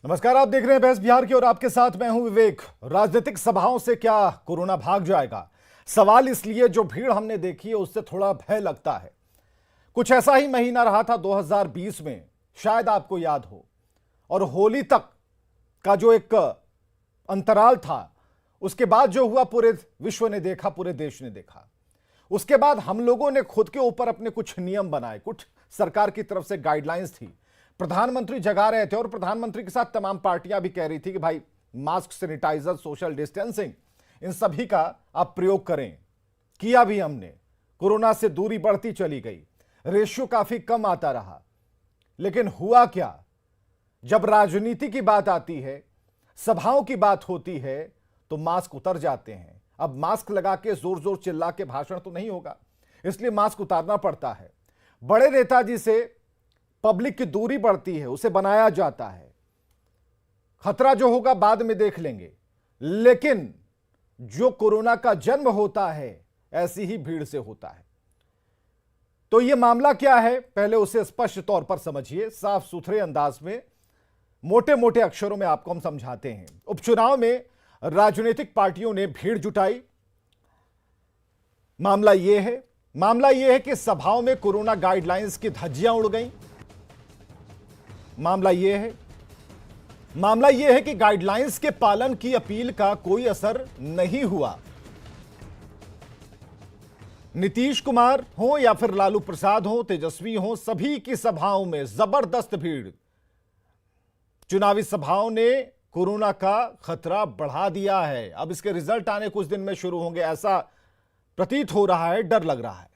नमस्कार, आप देख रहे हैं बहस बिहार की और आपके साथ मैं हूं विवेक। राजनीतिक सभाओं से क्या कोरोना भाग जाएगा? सवाल इसलिए जो भीड़ हमने देखी है उससे थोड़ा भय लगता है। कुछ ऐसा ही महीना रहा था 2020 में, शायद आपको याद हो। और होली तक का जो एक अंतराल था, उसके बाद जो हुआ पूरे विश्व ने देखा, पूरे देश ने देखा। उसके बाद हम लोगों ने खुद के ऊपर अपने कुछ नियम बनाए, कुछ सरकार की तरफ से गाइडलाइंस थी, प्रधानमंत्री जगा रहे थे और प्रधानमंत्री के साथ तमाम पार्टियां भी कह रही थी कि भाई मास्क, सैनिटाइजर, सोशल डिस्टेंसिंग, इन सभी का आप प्रयोग करें। किया भी हमने। कोरोना से दूरी बढ़ती चली गई, रेशियो काफी कम आता रहा। लेकिन हुआ क्या? जब राजनीति की बात आती है, सभाओं की बात होती है, तो मास्क उतर जाते हैं। अब मास्क लगा के जोर जोर चिल्ला के भाषण तो नहीं होगा, इसलिए मास्क उतारना पड़ता है। बड़े नेताजी से पब्लिक की दूरी बढ़ती है, उसे बनाया जाता है। खतरा जो होगा बाद में देख लेंगे, लेकिन जो कोरोना का जन्म होता है ऐसी ही भीड़ से होता है। तो यह मामला क्या है, पहले उसे स्पष्ट तौर पर समझिए, साफ सुथरे अंदाज में, मोटे मोटे अक्षरों में आपको हम समझाते हैं। उपचुनाव में राजनीतिक पार्टियों ने भीड़ जुटाई। मामला यह है कि सभाओं में कोरोना गाइडलाइंस की धज्जियां उड़ गईं। मामला यह है कि गाइडलाइंस के पालन की अपील का कोई असर नहीं हुआ। नीतीश कुमार हो या फिर लालू प्रसाद हो, तेजस्वी हो, सभी की सभाओं में जबरदस्त भीड़। चुनावी सभाओं ने कोरोना का खतरा बढ़ा दिया है। अब इसके रिजल्ट आने कुछ दिन में शुरू होंगे, ऐसा प्रतीत हो रहा है, डर लग रहा है।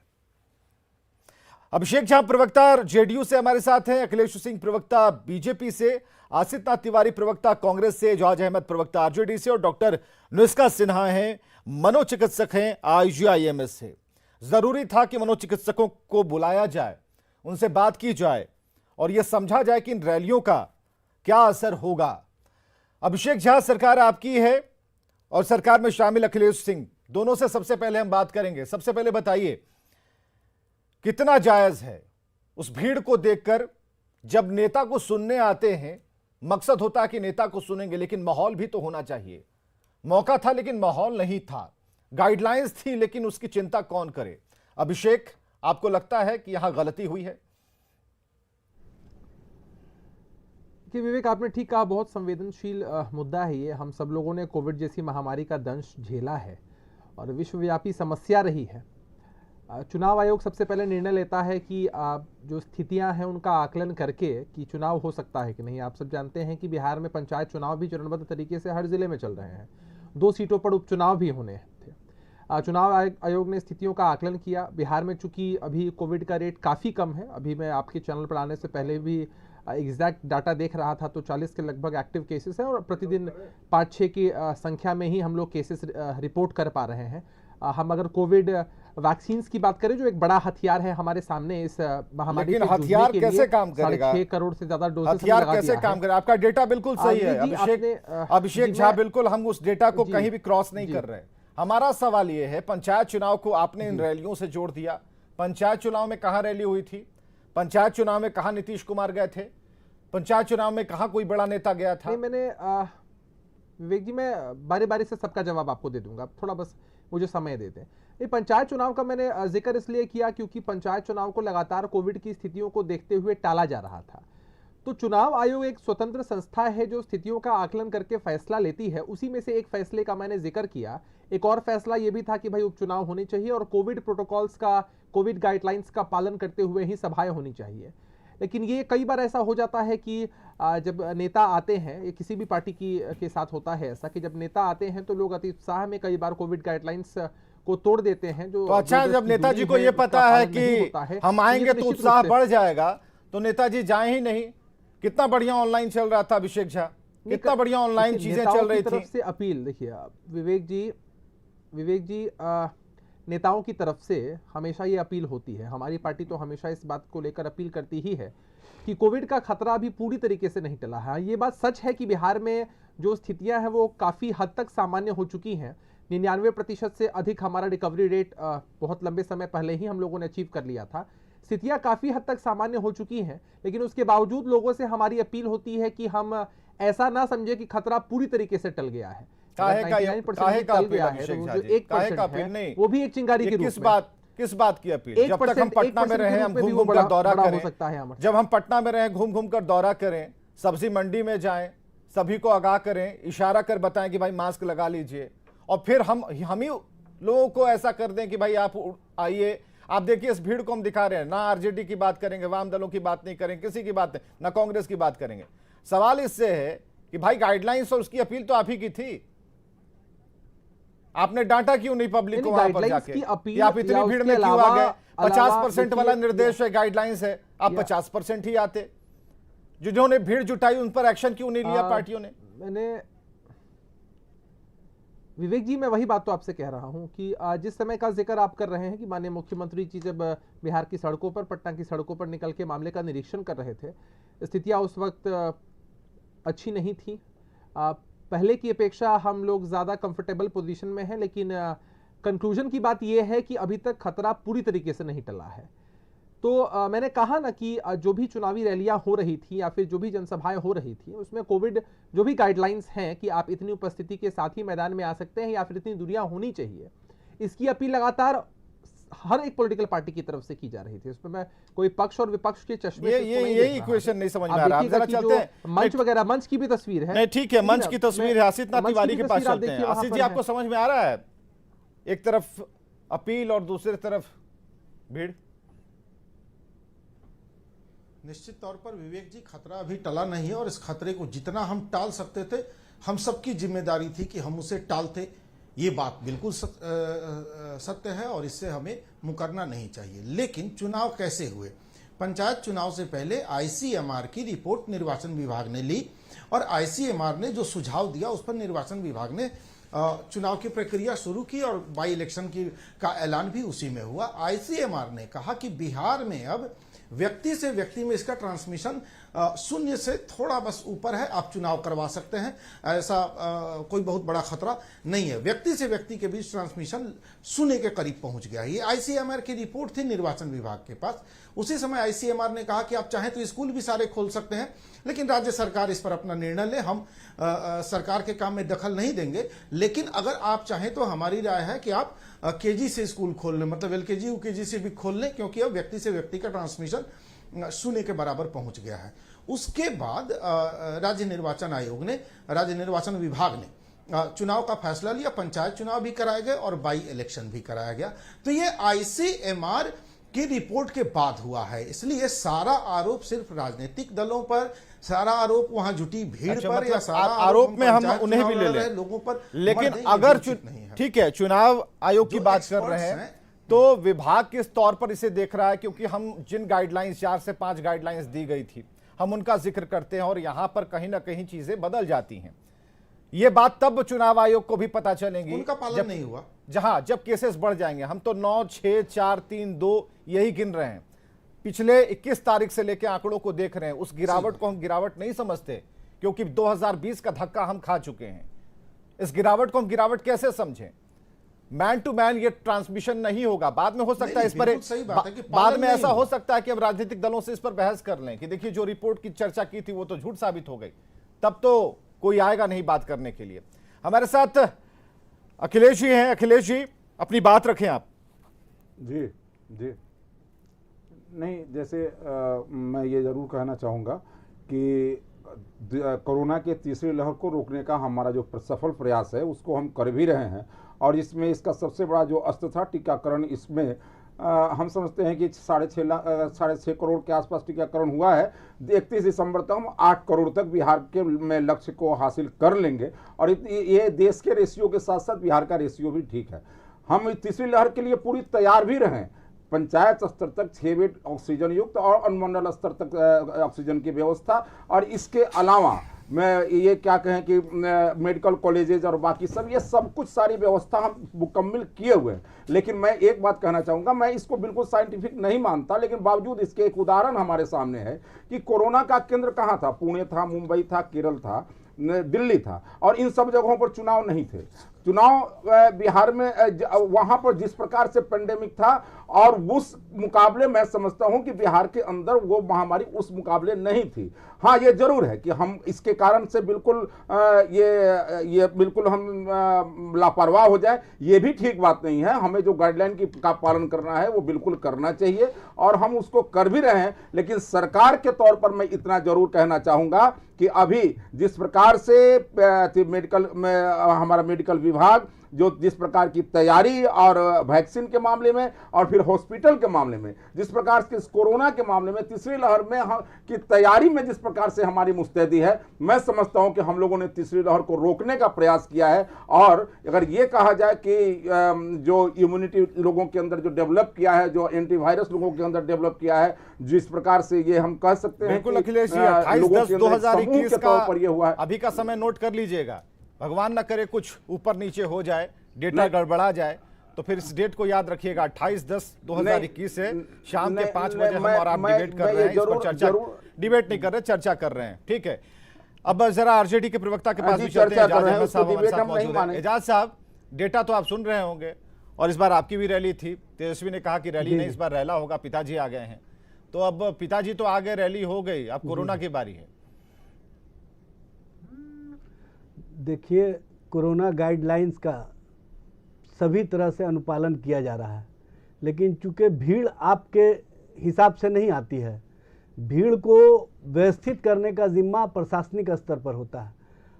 अभिषेक झा प्रवक्ता जेडीयू से हमारे साथ हैं, अखिलेश सिंह प्रवक्ता बीजेपी से, आसित नाथ तिवारी प्रवक्ता कांग्रेस से, जवाज अहमद प्रवक्ता आरजेडी से और डॉक्टर नुस्खा सिन्हा हैं, मनोचिकित्सक हैं आईजीआईएमएस से। जरूरी था कि मनोचिकित्सकों को बुलाया जाए, उनसे बात की जाए और यह समझा जाए कि इन रैलियों का क्या असर होगा। अभिषेक झा, सरकार आपकी है और सरकार में शामिल अखिलेश सिंह, दोनों से सबसे पहले हम बात करेंगे। सबसे पहले बताइए, कितना जायज है उस भीड़ को देखकर? जब नेता को सुनने आते हैं, मकसद होता है कि नेता को सुनेंगे, लेकिन माहौल भी तो होना चाहिए। मौका था लेकिन माहौल नहीं था। गाइडलाइंस थी लेकिन उसकी चिंता कौन करे? अभिषेक, आपको लगता है कि यहां गलती हुई है? कि विवेक, आपने ठीक कहा, बहुत संवेदनशील मुद्दा है ये। हम सब लोगों ने कोविड जैसी महामारी का दंश झेला है और विश्वव्यापी समस्या रही है। चुनाव आयोग सबसे पहले निर्णय लेता है कि जो स्थितियां हैं उनका आकलन करके कि चुनाव हो सकता है कि नहीं। आप सब जानते हैं कि बिहार में पंचायत चुनाव भी चरणबद्ध तरीके से हर जिले में चल रहे हैं। 2 सीटों पर उपचुनाव भी होने थे। चुनाव आयोग ने स्थितियों का आकलन किया। बिहार में चूंकि अभी कोविड का रेट काफ़ी कम है, अभी मैं आपके चैनल पर आने से पहले भी एग्जैक्ट डाटा देख रहा था, तो 40 के लगभग एक्टिव केसेस हैं और प्रतिदिन 5-6 की संख्या में ही हम लोग केसेस रिपोर्ट कर पा रहे हैं। हम अगर कोविड वैक्सीन की बात करें, जो एक बड़ा हथियार है हमारे सामने इस महामारी से जूझने हथियार के कैसे लिए, काम करेगा? 6.5 करोड़ से ज्यादा डोजेस हथियार कैसे काम करेगा? आपका डेटा बिल्कुल सही है अभिषेक झा, बिल्कुल हम उस डेटा को कहीं भी क्रॉस नहीं कर रहे। हमारा सवाल यह है, पंचायत चुनाव को आपने इन रैलियों से जोड़ दिया। पंचायत चुनाव में कहां रैली हुई थी? पंचायत चुनाव में कहां नीतीश कुमार गए थे? पंचायत चुनाव में कहां कोई बड़ा नेता गया था? मैंने विवेक जी, मैं बारी बारी से सबका जवाब आपको दे दूंगा, थोड़ा बस मुझे समय देते हैं। ये पंचायत चुनाव का मैंने जिक्र इसलिए किया क्योंकि पंचायत चुनाव को लगातार कोविड की स्थितियों को देखते हुए टाला जा रहा था। तो चुनाव आयोग एक स्वतंत्र संस्था है जो स्थितियों का आकलन करके फैसला लेती है। उसी में से एक फैसले का मैंने जिक्र किया। एक और फैसला यह भी था कि भाई उपचुनाव होने चाहिए और कोविड प्रोटोकॉल्स का, कोविड गाइडलाइंस का पालन करते हुए ही सभाएं होनी चाहिए। लेकिन ये कई बार ऐसा हो जाता है कि जब नेता आते हैं, ये किसी भी पार्टी के साथ होता है ऐसा कि जब नेता आते हैं तो लोग अति उत्साह में कई बार कोविड गाइडलाइंस को तोड़ देते हैं। जो तो अच्छा, जब नेताजी को ये पता है कि हम आएंगे तो उत्साह बढ़ जाएगा, तो नेताजी जाए ही नहीं। कितना बढ़िया ऑनलाइन चल रहा था अभिषेक झा, कितना बढ़िया ऑनलाइन चीजें चल रही थी। से अपील देखिए विवेक जी, नेताओं की तरफ से हमेशा ये अपील होती है। हमारी पार्टी तो हमेशा इस बात को लेकर अपील करती ही है कि कोविड का खतरा अभी पूरी तरीके से नहीं टला है। ये बात सच है कि बिहार में जो स्थितियां हैं वो काफ़ी हद तक सामान्य हो चुकी हैं। 99% से अधिक हमारा रिकवरी रेट बहुत लंबे समय पहले ही हम लोगों ने अचीव कर लिया था। स्थितियां काफ़ी हद तक सामान्य हो चुकी हैं, लेकिन उसके बावजूद लोगों से हमारी अपील होती है कि हम ऐसा ना समझे कि खतरा पूरी तरीके से टल गया है। काहे का 99% टल गया है, तो जो 1% है वो भी एक चिंगारी के रूप में। किस बात की अपील? जब तक हम पटना में रहे, हम घूम घूम कर दौरा करें, जब हम पटना में रहे घूम घूम कर दौरा करें, सब्जी मंडी में जाएं, सभी को आगाह करें, इशारा कर बताएं कि भाई मास्क लगा लीजिए, और फिर हम ही लोगों को ऐसा कर दें कि भाई आप आइए। आप देखिए इस भीड़ को हम दिखा रहे हैं, ना आरजेडी की बात करेंगे, वाम दलों की बात नहीं करेंगे, किसी की बात नहीं, ना कांग्रेस की बात करेंगे। सवाल इससे है कि भाई गाइडलाइंस और उसकी अपील तो आप ही की थी, आपने डांटा क्यों नहीं पब्लिक को वहां पर जाके कि आप इतनी भीड़ में क्यों आ गए? 50% वाला निर्देश है, गाइडलाइंस है, आप 50% ही आते। जिन्होंने भीड़ जुटाई उन पर एक्शन क्यों नहीं लिया पार्टियों ने? मैंने विवेक जी, मैं वही बात तो आपसे कह रहा हूं कि जिस समय का जिक्र आप कर रहे हैं कि माननीय मुख्यमंत्री जी जब बिहार की सड़कों पर, पटना की सड़कों पर निकल के मामले का निरीक्षण कर रहे थे, स्थितियां उस वक्त अच्छी नहीं थी। पहले की अपेक्षा हम लोग ज़्यादा कंफर्टेबल पोजीशन में हैं, लेकिन कंक्लूजन की बात यह है कि अभी तक खतरा पूरी तरीके से नहीं टला है। तो मैंने कहा ना कि जो भी चुनावी रैलियां हो रही थी या फिर जो भी जनसभाएं हो रही थी, उसमें कोविड जो भी गाइडलाइंस हैं कि आप इतनी उपस्थिति के साथ ही मैदान में आ सकते हैं या फिर इतनी दूरियां होनी चाहिए, इसकी अपील लगातार हर एक पॉलिटिकल पार्टी की तरफ से की जा रही थी। उसमें मैं कोई पक्ष और विपक्ष के चश्मे ये इक्वेशन नहीं समझ में आ रहा। आप जरा चलते हैं मंच वगैरह, मंच की भी तस्वीर है। नहीं ठीक है, मंच की तस्वीर है, आसित नाथ तिवारी के पास चलते हैं। आसित जी, आपको समझ में आ रहा है, एक तरफ अपील और दूसरी तरफ भीड़? निश्चित तौर पर विवेक जी, खतरा अभी टला नहीं है, और इस खतरे को जितना हम टाल सकते थे, हम सबकी जिम्मेदारी थी कि हम उसे टालते। ये बात बिल्कुल सत्य है और इससे हमें मुकरना नहीं चाहिए। लेकिन चुनाव कैसे हुए? पंचायत चुनाव से पहले आईसीएमआर की रिपोर्ट निर्वाचन विभाग ने ली, और आईसीएमआर ने जो सुझाव दिया उस पर निर्वाचन विभाग ने चुनाव की प्रक्रिया शुरू की, और बाई इलेक्शन का ऐलान भी उसी में हुआ। आईसीएमआर ने कहा कि बिहार में अब व्यक्ति से व्यक्ति में इसका ट्रांसमिशन 0 से थोड़ा बस ऊपर है, आप चुनाव करवा सकते हैं, ऐसा कोई बहुत बड़ा खतरा नहीं है। व्यक्ति से व्यक्ति के बीच ट्रांसमिशन 0 के करीब पहुंच गया। ये आईसीएमआर की रिपोर्ट थी निर्वाचन विभाग के पास। उसी समय आईसीएमआर ने कहा कि आप चाहें तो स्कूल भी सारे खोल सकते हैं, लेकिन राज्य सरकार इस पर अपना निर्णय ले, हम सरकार के काम में दखल नहीं देंगे। लेकिन अगर आप चाहें तो हमारी राय है कि आप केजी से स्कूल खोल लें, मतलब एलकेजी यूकेजी से भी खोल लें, क्योंकि अब व्यक्ति से व्यक्ति का ट्रांसमिशन 0 के बराबर पहुंच गया है। उसके बाद राज्य निर्वाचन आयोग ने, राज्य निर्वाचन विभाग ने चुनाव का फैसला लिया। पंचायत चुनाव भी कराए गए और बाई इलेक्शन भी कराया गया। तो ये आईसीएमआर की रिपोर्ट के बाद हुआ है, इसलिए सारा आरोप सिर्फ राजनीतिक दलों पर, सारा आरोप वहां जुटी भीड़ पर, मतलब या सारा आरोप में हम उन्हें भी ले लें लोगों पर। लेकिन अगर ठीक है, चुनाव आयोग की बात कर रहे हैं तो विभाग किस तौर पर इसे देख रहा है? क्योंकि हम जिन गाइडलाइंस 4 से 5 गाइडलाइंस दी गई थी, हम उनका जिक्र करते हैं और यहां पर कहीं ना कहीं चीजें बदल जाती हैं। ये बात तब चुनाव आयोग को भी पता चलेगी, उनका पालन नहीं हुआ, जब केसेस बढ़ जाएंगे। हम तो 9, 6, 4, 3, 2 यही गिन रहे हैं। पिछले 21 तारीख से लेकर आंकड़ों को देख रहे हैं। उस गिरावट को हम गिरावट नहीं समझते, क्योंकि 2020 का धक्का हम खा चुके हैं। इस गिरावट को हम गिरावट कैसे समझें? मैन टू मैन ये ट्रांसमिशन नहीं होगा। बाद में हो सकता है इस पर बाद में ऐसा हो सकता है कि अब राजनीतिक दलों से इस पर बहस कर लें कि देखिए जो रिपोर्ट की चर्चा की थी वो तो झूठ साबित हो गई, तब तो कोई आएगा नहीं बात करने के लिए। हमारे साथ अखिलेश जी हैं। अखिलेश जी, अपनी बात रखें आप। जी जी नहीं, जैसे मैं ये जरूर कहना चाहूँगा कि कोरोना के तीसरी लहर को रोकने का हमारा जो सफल प्रयास है उसको हम कर भी रहे हैं, और इसमें इसका सबसे बड़ा जो अस्त्र था टीकाकरण। इसमें हम समझते हैं कि 6.5 करोड़ के आसपास टीकाकरण हुआ है। 31 दिसंबर तक हम 8 करोड़ तक बिहार के में लक्ष्य को हासिल कर लेंगे, और ये देश के रेशियो के साथ साथ बिहार का रेशियो भी ठीक है। हम तीसरी लहर के लिए पूरी तैयार भी रहें। पंचायत स्तर तक 6 बेड ऑक्सीजन युक्त और अनुमंडल स्तर तक ऑक्सीजन की व्यवस्था, और इसके अलावा मैं ये क्या कहें कि मेडिकल कॉलेजेज और बाकी सब, ये सब कुछ सारी व्यवस्था हम मुकम्मल किए हुए हैं। लेकिन मैं एक बात कहना चाहूँगा, मैं इसको बिल्कुल साइंटिफिक नहीं मानता, लेकिन बावजूद इसके एक उदाहरण हमारे सामने है कि कोरोना का केंद्र कहाँ था? पुणे था, मुंबई था, केरल था, दिल्ली था, और इन सब जगहों पर चुनाव नहीं थे। चुनाव बिहार में वहां पर जिस प्रकार से पेंडेमिक था और उस मुकाबले मैं समझता हूं कि बिहार के अंदर वो महामारी उस मुकाबले नहीं थी। हाँ, ये जरूर है कि हम इसके कारण से बिल्कुल ये बिल्कुल हम लापरवाह हो जाए, ये भी ठीक बात नहीं है। हमें जो गाइडलाइन का पालन करना है वो बिल्कुल करना चाहिए और हम उसको कर भी रहे हैं। लेकिन सरकार के तौर पर मैं इतना जरूर कहना चाहूंगा कि अभी जिस प्रकार से मेडिकल में हमारा मेडिकल विभाग जो जिस प्रकार की तैयारी और वैक्सीन के मामले में और फिर हॉस्पिटल के मामले में, जिस प्रकार से कोरोना के मामले में तीसरी लहर में की तैयारी में जिस प्रकार से हमारी मुस्तैदी है, मैं समझता हूं कि हम लोगों ने तीसरी लहर को रोकने का प्रयास किया है। और अगर ये कहा जाए कि जो इम्यूनिटी लोगों के अंदर जो डेवलप किया है, जो एंटीवायरस लोगों के अंदर डेवलप किया है, जिस प्रकार से ये हम कह सकते हैं बिल्कुल अखिलेश जी, 28/10/2021 का ये हुआ है। अभी का समय नोट कर लीजिएगा। भगवान ना करे कुछ ऊपर नीचे हो जाए, डेटा गड़बड़ा जाए, तो फिर इस डेट को याद रखिएगा। 28/10/2021 से शाम के 5 बजे हम और आप डिबेट कर रहे हैं, इस पर चर्चा, डिबेट नहीं कर रहे, चर्चा कर रहे हैं। ठीक है, अब जरा आरजेडी के प्रवक्ता के पास भी चलते हैं। एजाज अहमद साहब हमारे साथ मौजूद हैं। एजाज साहब, डेटा तो आप सुन रहे होंगे और इस बार आपकी भी रैली थी। तेजस्वी ने कहा कि रैली नहीं, इस बार रैला होगा, पिताजी आ गए हैं। तो अब पिताजी तो आ गए, रैली हो गई, अब कोरोना की बारी है। देखिए, कोरोना गाइडलाइंस का सभी तरह से अनुपालन किया जा रहा है, लेकिन चूंकि भीड़ आपके हिसाब से नहीं आती है, भीड़ को व्यवस्थित करने का जिम्मा प्रशासनिक स्तर पर होता है।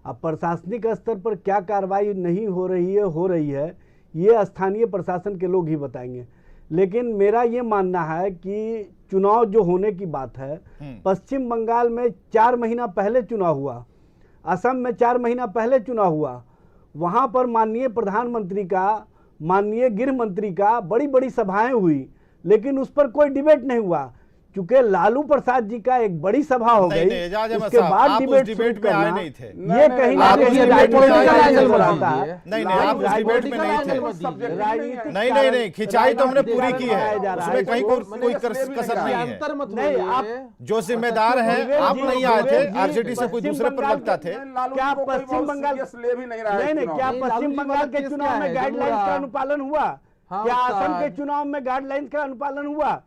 अब प्रशासनिक स्तर पर क्या कार्रवाई नहीं हो रही है ये स्थानीय प्रशासन के लोग ही बताएंगे। लेकिन मेरा ये मानना है कि चुनाव जो होने की बात है, पश्चिम बंगाल में 4 महीना पहले चुनाव हुआ, असम में 4 महीना पहले चुनाव हुआ, वहां पर माननीय प्रधानमंत्री का, माननीय गृह मंत्री का बड़ी बड़ी सभाएं हुई, लेकिन उस पर कोई डिबेट नहीं हुआ। चूंकि लालू प्रसाद जी का एक बड़ी सभा हो गई, उसके बाद डिबेट में आए नहीं थे। ये कहीं ना कहीं राजनीतिक एंगल बनाता है। नहीं, आप उस डिबेट में नहीं थे। नहीं, खिंचाई तो हमने पूरी की है, उसमें कहीं कोई कसर नहीं है। नहीं, आप जो जिम्मेदार हैं, आप नहीं आए थे, आरजेडी से कोई दूसरे प्रवक्ता थे। क्या पश्चिम बंगाल नहीं, क्या पश्चिम बंगाल के चुनाव में गाइडलाइंस का अनुपालन हुआ? क्या असम के चुनाव में गाइडलाइंस का अनुपालन हुआ?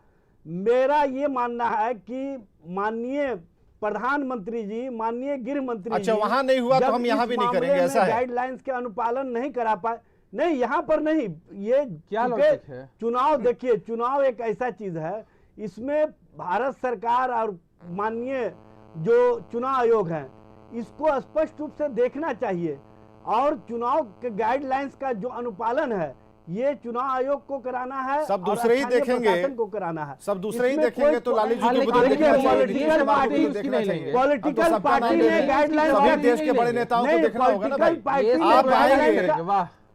मेरा ये मानना है कि माननीय प्रधानमंत्री जी, माननीय गृह मंत्री, अच्छा, वहां नहीं हुआ तो हम यहाँ भी नहीं करेंगे, ऐसा है? गाइडलाइंस के अनुपालन नहीं करा पाए, नहीं यहाँ पर नहीं। ये क्या लॉजिक है? चुनाव, देखिए, चुनाव एक ऐसा चीज है, इसमें भारत सरकार और माननीय जो चुनाव आयोग है, इसको स्पष्ट रूप से देखना चाहिए। और चुनाव के गाइडलाइंस का जो अनुपालन है, ये चुनाव आयोग को कराना है, सब दूसरे ही देखेंगे, को कराना है, सब दूसरे ही देखेंगे। तो लालू जी को देखना चाहिए, पॉलिटिकल पार्टी ने गाइडलाइन, सभी देश के बड़े नेताओं को देखना होगा ना भाई। आप आएंगे,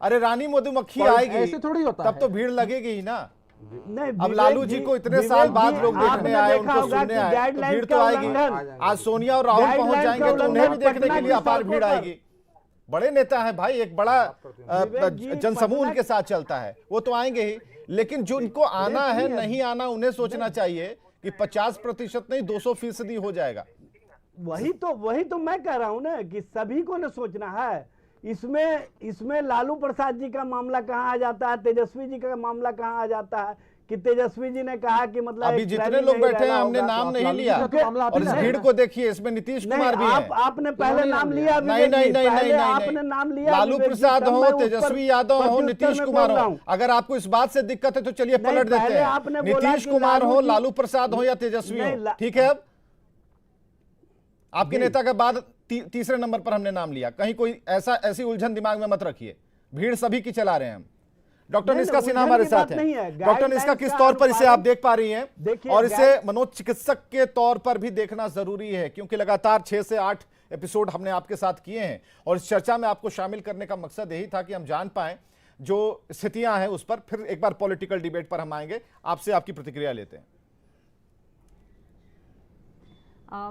अरे रानी मधुमक्खी आएगी, ऐसे थोड़ी होता है, तब तो भीड़ लगेगी ही ना। नहीं, अब लालू जी को इतने साल बाद लोग देखने आए, उनको सुनने आए, तो भीड़ तो आएगी। आज सोनिया और राहुल पहुंच जाएंगे तो उन्हें भी देखने के लिए अपार भीड़ आएगी। बड़े नेता है भाई, एक बड़ा जनसमूह उनके साथ चलता है, वो तो आएंगे ही। लेकिन जो उनको आना है, नहीं आना, उन्हें सोचना चाहिए कि 50% नहीं 200% हो जाएगा। वही तो मैं कह रहा हूं ना कि सभी को न सोचना है। इसमें लालू प्रसाद जी का मामला कहाँ आ जाता है, तेजस्वी जी का मामला कहाँ आ जाता है कि तेजस्वी जी ने कहा कि मतलब अभी जितने लोग बैठे हैं, हमने नाम नहीं लिया, और इस भीड़ को देखिए, इसमें नीतीश कुमार भी हैं। आपने पहले नाम लिया, नहीं, आपने नाम लिया, लालू प्रसाद हो, तेजस्वी यादव हो, नीतीश कुमार हो। अगर आपको इस बात से दिक्कत है तो चलिए पलट देते हैं, नीतीश कुमार हो, लालू प्रसाद हो या तेजस्वी हो, ठीक है। अब आपके नेता के बाद तीसरे नंबर पर हमने नाम लिया। कहीं कोई ऐसी उलझन दिमाग में मत रखिए, भीड़ सभी की चला रहे हैं हम। डॉक्टर निष्का सिन्हा हमारे साथ हैं। डॉक्टर निष्का, किस तौर पर इसे आप देख पा रही हैं, और इसे मनोचिकित्सक के तौर पर भी देखना जरूरी है, क्योंकि लगातार 6 से 8 एपिसोड हमने आपके साथ किए हैं, और इस चर्चा में आपको शामिल करने का मकसद यही था कि हम जान पाएं जो स्थितियां हैं उस पर। फिर एक बार पॉलिटिकल डिबेट पर हम आएंगे, आपसे आपकी प्रतिक्रिया लेते हैं।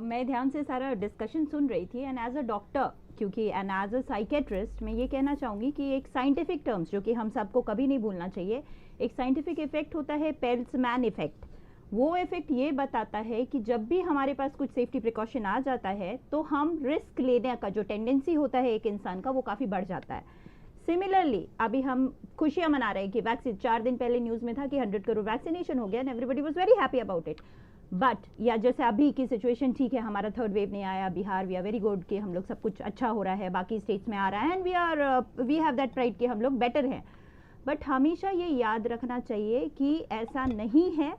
मैं ध्यान से सारा डिस्कशन सुन रही थी, एंड एज अ डॉक्टर, क्योंकि एंड एज अ साइकेट्रिस्ट, मैं ये कहना चाहूँगी कि एक साइंटिफिक टर्म्स जो कि हम सबको कभी नहीं भूलना चाहिए, एक साइंटिफिक इफेक्ट होता है पेल्समैन इफेक्ट। वो इफेक्ट ये बताता है कि जब भी हमारे पास कुछ सेफ्टी प्रिकॉशन आ जाता है, तो हम रिस्क लेने का जो टेंडेंसी होता है एक इंसान का, वो काफ़ी बढ़ जाता है। सिमिलरली अभी हम खुशियां मना रहे हैं कि वैक्सीन, 4 दिन पहले न्यूज में था कि 100 करोड़ वैक्सीनेशन हो गया and everybody was very happy about it. But या जैसे अभी की सिचुएशन ठीक है, हमारा थर्ड वेव नहीं आया, Bihar we are very good कि हम लोग सब कुछ अच्छा हो रहा है, बाकी स्टेट्स में आ रहा है and we have that pride कि हम लोग बेटर हैं। बट हमेशा ये याद रखना चाहिए कि ऐसा नहीं है।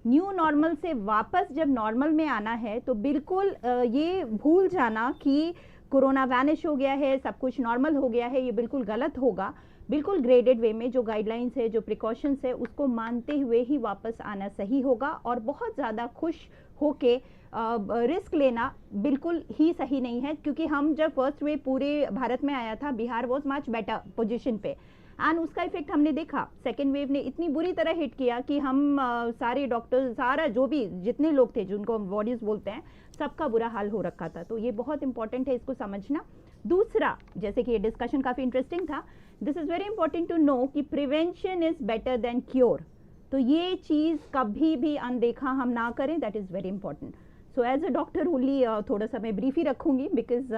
न्यू नॉर्मल से वापस जब नॉर्मल में आना है तो बिल्कुल ये भूल जाना कि कोरोना वैनिश हो गया है, सब कुछ नॉर्मल हो गया है, ये बिल्कुल गलत होगा। बिल्कुल ग्रेडेड वे में जो गाइडलाइंस है, जो प्रिकॉशंस है, उसको मानते हुए ही वापस आना सही होगा। और बहुत ज़्यादा खुश होके रिस्क लेना बिल्कुल ही सही नहीं है, क्योंकि हम जब फर्स्ट वेव पूरे भारत में आया था, Bihar was much better position पे एंड उसका इफेक्ट हमने देखा। सेकेंड वेव ने इतनी बुरी तरह हिट किया कि हम सारे डॉक्टर, सारा जो भी जितने लोग थे जिनको हम वॉर्डियर्स बोलते हैं, सबका बुरा हाल हो रखा था। तो ये बहुत इंपॉर्टेंट है इसको समझना। दूसरा, जैसे कि ये डिस्कशन काफ़ी इंटरेस्टिंग था, this is very important to know कि prevention is better than cure. तो ये चीज़ कभी भी अनदेखा हम ना करें, that is very important. So as a doctor only थोड़ा सा मैं ब्रीफ ही रखूंगी बिकॉज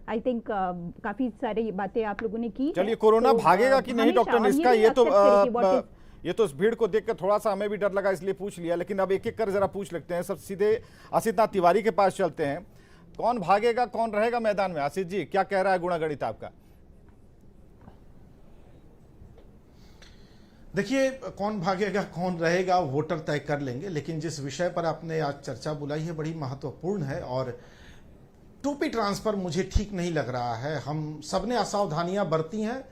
आई थिंक काफ़ी सारी बातें आप लोगों ने की। चलिए, कोरोना भागेगा कि नहीं डॉक्टर निष्का, ये तो इस भीड़ को देख कर थोड़ा सा हमें भी डर लगा, इसलिए पूछ लिया। लेकिन अब एक एक कर जरा पूछ लेते हैं। सब सीधे आशीष नाथ तिवारी के पास चलते हैं। कौन भागेगा, कौन रहेगा मैदान में? आशीष जी, क्या कह रहा है गुणागणित आपका? देखिए, कौन भागेगा कौन रहेगा वोटर तय कर लेंगे, लेकिन जिस विषय पर आपने आज चर्चा बुलाई है बड़ी महत्वपूर्ण है। और टोपी ट्रांसफर मुझे ठीक नहीं लग रहा है। हम सबने असावधानियां बरती हैं,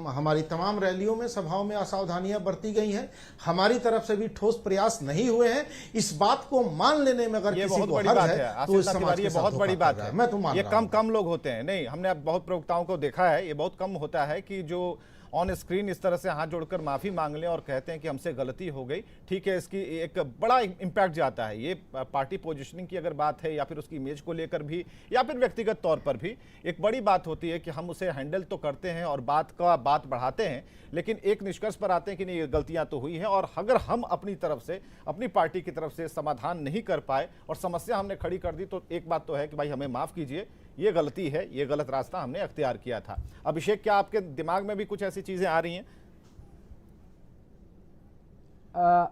हमारी तमाम रैलियों में, सभाओं में असावधानियां बरती गई हैं। हमारी तरफ से भी ठोस प्रयास नहीं हुए हैं। इस बात को मान लेने में अगर किसी को हर्ज है तो इस समाज के बहुत बड़ी बात है। मैं तो मान ये रहा हूं। कम लोग होते हैं। नहीं, हमने अब बहुत प्रवक्ताओं को देखा है, ये बहुत कम होता है कि जो ऑन स्क्रीन इस तरह से हाथ जोड़कर माफी मांग लें और कहते हैं कि हमसे गलती हो गई। ठीक है, इसकी एक बड़ा इम्पैक्ट जाता है। ये पार्टी पोजीशनिंग की अगर बात है या फिर उसकी इमेज को लेकर भी या फिर व्यक्तिगत तौर पर भी एक बड़ी बात होती है कि हम उसे हैंडल तो करते हैं और बात बढ़ाते हैं, लेकिन एक निष्कर्ष पर आते हैं कि नहीं, ये गलतियां तो हुई हैं। और अगर हम अपनी तरफ से, अपनी पार्टी की तरफ से समाधान नहीं कर पाए और समस्या हमने खड़ी कर दी, तो एक बात तो है कि भाई हमें माफ कीजिए, ये गलती है, ये गलत रास्ता हमने अख्तियार किया था। अभिषेक, क्या आपके दिमाग में भी कुछ ऐसी चीजें आ रही हैं?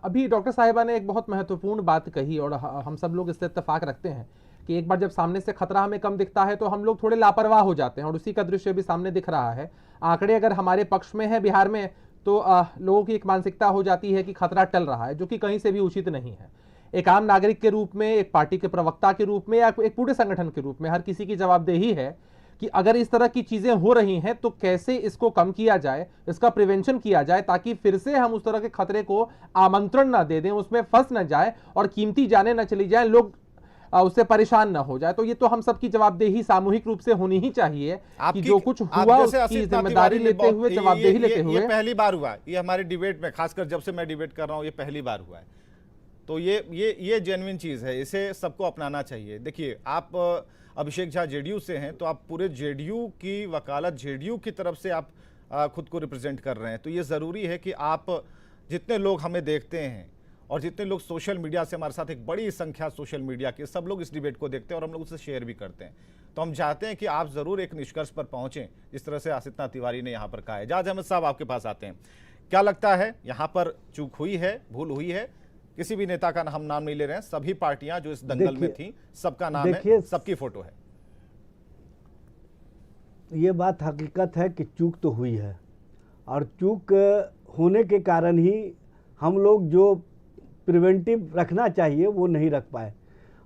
अभी डॉक्टर साहिबा ने एक बहुत महत्वपूर्ण बात कही और हम सब लोग इससे इत्तेफाक रखते हैं कि एक बार जब सामने से खतरा हमें कम दिखता है तो हम लोग थोड़े लापरवाह हो जाते हैं, और उसी का दृश्य भी सामने दिख रहा है। आंकड़े अगर हमारे पक्ष में है बिहार में, तो लोगों की एक मानसिकता हो जाती है कि खतरा टल रहा है, जो कि कहीं से भी उचित नहीं है। एक आम नागरिक के रूप में, एक पार्टी के प्रवक्ता के रूप में या एक पूरे संगठन के रूप में हर किसी की जवाबदेही है कि अगर इस तरह की चीजें हो रही हैं तो कैसे इसको कम किया जाए, इसका प्रिवेंशन किया जाए, ताकि फिर से हम उस तरह के खतरे को आमंत्रण ना दे दें, उसमें फंस ना जाए और कीमती जाने ना चली जाए, लोग उससे परेशान ना हो जाए। तो ये तो हम सबकी जवाबदेही सामूहिक रूप से होनी ही चाहिए कि जो कुछ हुआ उसकी जिम्मेदारी लेते हुए, जवाबदेही लेते हुए। ये पहली बार हुआ, ये हमारे डिबेट में, खासकर जब से मैं डिबेट कर रहा हूं, ये पहली बार हुआ है। तो ये जेन्युइन चीज है, इसे सबको अपनाना चाहिए। देखिए, आप अभिषेक झा जेडीयू से हैं, तो आप पूरे जेडीयू की वकालत, जेडीयू की तरफ से आप खुद को रिप्रेजेंट कर रहे हैं। तो ये ज़रूरी है कि आप जितने लोग हमें देखते हैं और जितने लोग सोशल मीडिया से, हमारे साथ एक बड़ी संख्या सोशल मीडिया के, सब लोग इस डिबेट को देखते हैं और हम लोग उसे शेयर भी करते हैं। तो हम चाहते हैं कि आप ज़रूर एक निष्कर्ष पर पहुँचें, जिस तरह से आशीष नाथ तिवारी ने यहाँ पर कहा है। जाज अहमद साहब, आपके पास आते हैं। क्या लगता है, यहाँ पर चूक हुई है, भूल हुई है? किसी भी नेता का हम नाम नहीं ले रहे हैं, सभी पार्टियां जो इस दंगल में थी, सबका नाम है, सबकी फोटो है। ये बात हकीकत है कि चूक तो हुई है, और चूक होने के कारण ही हम लोग जो प्रिवेंटिव रखना चाहिए वो नहीं रख पाए।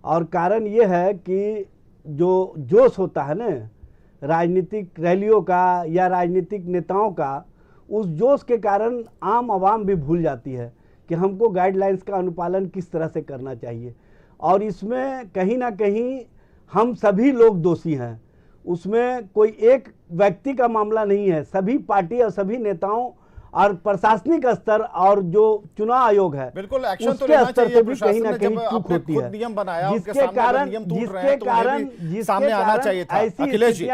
और कारण ये है कि जो जोश होता है ना राजनीतिक रैलियों का या राजनीतिक नेताओं का, उस जोश के कारण आम आवाम भी भूल जाती है कि हमको गाइडलाइंस का अनुपालन किस तरह से करना चाहिए। और इसमें कहीं ना कहीं हम सभी लोग दोषी हैं, उसमें कोई एक व्यक्ति का मामला नहीं है। सभी पार्टी और सभी नेताओं और प्रशासनिक स्तर और जो चुनाव आयोग है, बिल्कुल एक्शन तो उसके लेना स्तर चाहिए। पे भी कहीं ना कहीं चूक होती है, नियम बनाया, जिसके कारण सामने आना चाहिए था। अखिलेश जी,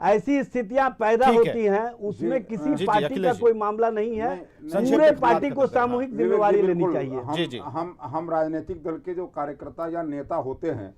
ऐसी स्थितियां पैदा ठीक है। होती हैं, उसमें जी, किसी जी, पार्टी अखिलेश का जी। कोई मामला नहीं है। संक्षेप पूरे में बात पार्टी कर को लेते हैं। सामूहिक विवेक जिम्मेवारी जी, लेनी बिल्कुल। चाहिए। हम, जी, जी। हम राजनीतिक दल के जो कार्यकर्ता या नेता होते हैं,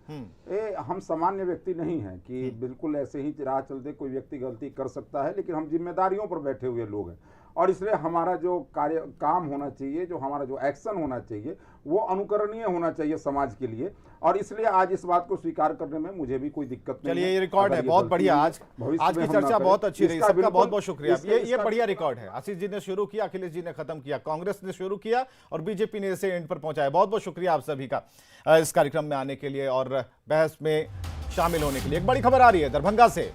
ये हम सामान्य व्यक्ति नहीं हैं कि बिल्कुल ऐसे ही राह चलते कोई व्यक्ति गलती कर सकता है, लेकिन हम जिम्मेदारियों पर बैठे हुए लोग हैं और इसलिए हमारा जो काम होना चाहिए, जो हमारा जो एक्शन होना चाहिए, वो अनुकरणीय होना चाहिए समाज के लिए। और इसलिए आज इस बात को स्वीकार करने में मुझे भी कोई दिक्कत नहीं है। चलिए, ये रिकॉर्ड है, अगर ये बहुत गलती बढ़िया। आज भविष्य आज में की हम ना चर्चा करें, बहुत अच्छी रही, इसका सबका बिल्कुल- बहुत बहुत शुक्रिया। इसका- ये इसका- बढ़िया रिकॉर्ड है। आशीष जी ने शुरू किया, अखिलेश जी ने खत्म किया, कांग्रेस ने शुरू किया और बीजेपी ने इसे एंड पर पहुंचाया। बहुत बहुत शुक्रिया आप सभी का इस कार्यक्रम में आने के लिए और बहस में शामिल होने के लिए। एक बड़ी खबर आ रही है दरभंगा से।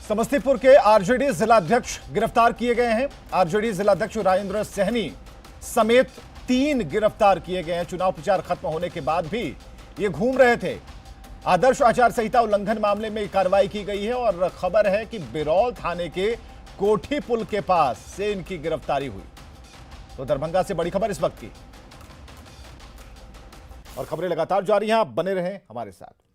समस्तीपुर के आरजेडी जिलाध्यक्ष गिरफ्तार किए गए हैं। आरजेडी जिलाध्यक्ष राजेंद्र सहनी समेत 3 गिरफ्तार किए गए हैं। चुनाव प्रचार खत्म होने के बाद भी ये घूम रहे थे। आदर्श आचार संहिता उल्लंघन मामले में कार्रवाई की गई है और खबर है कि बिरौल थाने के कोठी पुल के पास से इनकी गिरफ्तारी हुई। तो दरभंगा से बड़ी खबर इस वक्त की, और खबरें लगातार जारी हैं। आप बने रहें हमारे साथ।